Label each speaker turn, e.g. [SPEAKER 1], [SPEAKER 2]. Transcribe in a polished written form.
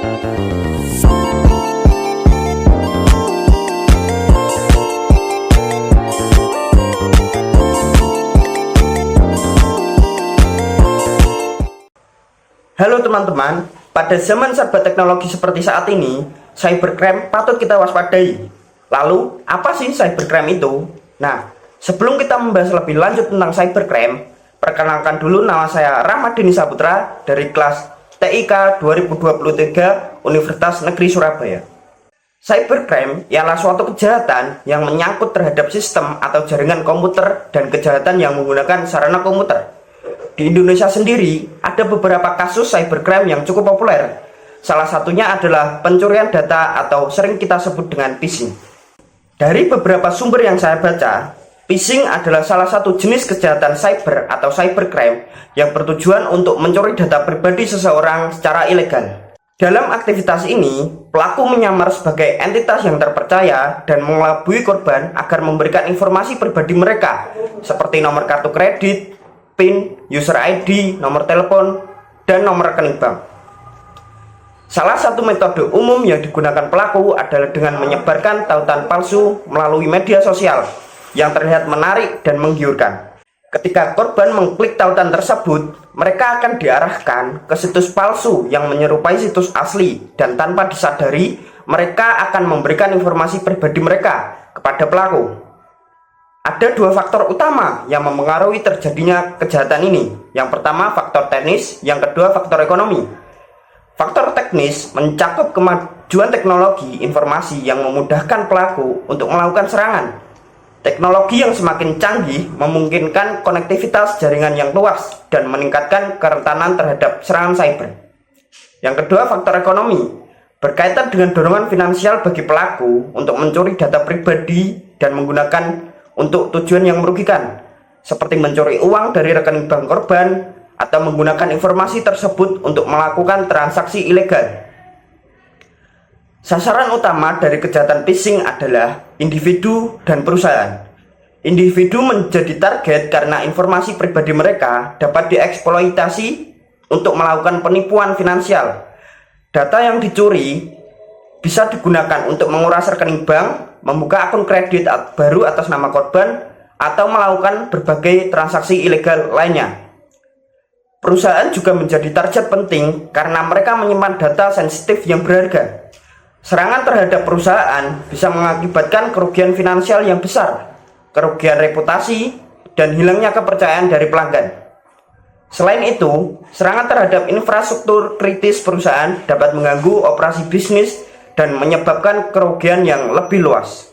[SPEAKER 1] Halo teman-teman, pada zaman serba teknologi seperti saat ini, cybercrime patut kita waspadai. Lalu, apa sih cybercrime itu? Nah, sebelum kita membahas lebih lanjut tentang cybercrime, perkenalkan dulu, nama saya Rahmadini Saputra dari kelas TIK 2023 Universitas Negeri Surabaya. Cybercrime ialah suatu kejahatan yang menyangkut terhadap sistem atau jaringan komputer dan kejahatan yang menggunakan sarana komputer. Di Indonesia sendiri, ada beberapa kasus cybercrime yang cukup populer. Salah satunya adalah pencurian data atau sering kita sebut dengan phishing. Dari beberapa sumber yang saya baca, phishing adalah salah satu jenis kejahatan cyber atau cybercrime yang bertujuan untuk mencuri data pribadi seseorang secara ilegal. Dalam aktivitas ini, pelaku menyamar sebagai entitas yang terpercaya dan mengelabui korban agar memberikan informasi pribadi mereka, seperti nomor kartu kredit, PIN, user ID, nomor telepon, dan nomor rekening bank. Salah satu metode umum yang digunakan pelaku adalah dengan menyebarkan tautan palsu melalui media sosial yang terlihat menarik dan menggiurkan. Ketika korban mengklik tautan tersebut, mereka akan diarahkan ke situs palsu yang menyerupai situs asli, dan tanpa disadari, mereka akan memberikan informasi pribadi mereka kepada pelaku. Ada dua faktor utama yang mempengaruhi terjadinya kejahatan ini. Yang pertama faktor teknis, yang kedua faktor ekonomi. Faktor teknis mencakup kemajuan teknologi informasi yang memudahkan pelaku untuk melakukan serangan. Teknologi yang semakin canggih memungkinkan konektivitas jaringan yang luas dan meningkatkan kerentanan terhadap serangan cyber. Yang kedua faktor ekonomi, berkaitan dengan dorongan finansial bagi pelaku untuk mencuri data pribadi dan menggunakan untuk tujuan yang merugikan, seperti mencuri uang dari rekening bank korban atau menggunakan informasi tersebut untuk melakukan transaksi ilegal. Sasaran utama dari kejahatan phishing adalah individu dan perusahaan. Individu menjadi target karena informasi pribadi mereka dapat dieksploitasi untuk melakukan penipuan finansial. Data yang dicuri bisa digunakan untuk menguras rekening bank, membuka akun kredit baru atas nama korban, atau melakukan berbagai transaksi ilegal lainnya. Perusahaan juga menjadi target penting karena mereka menyimpan data sensitif yang berharga. Serangan terhadap perusahaan bisa mengakibatkan kerugian finansial yang besar, kerugian reputasi, dan hilangnya kepercayaan dari pelanggan. Selain itu, serangan terhadap infrastruktur kritis perusahaan dapat mengganggu operasi bisnis dan menyebabkan kerugian yang lebih luas.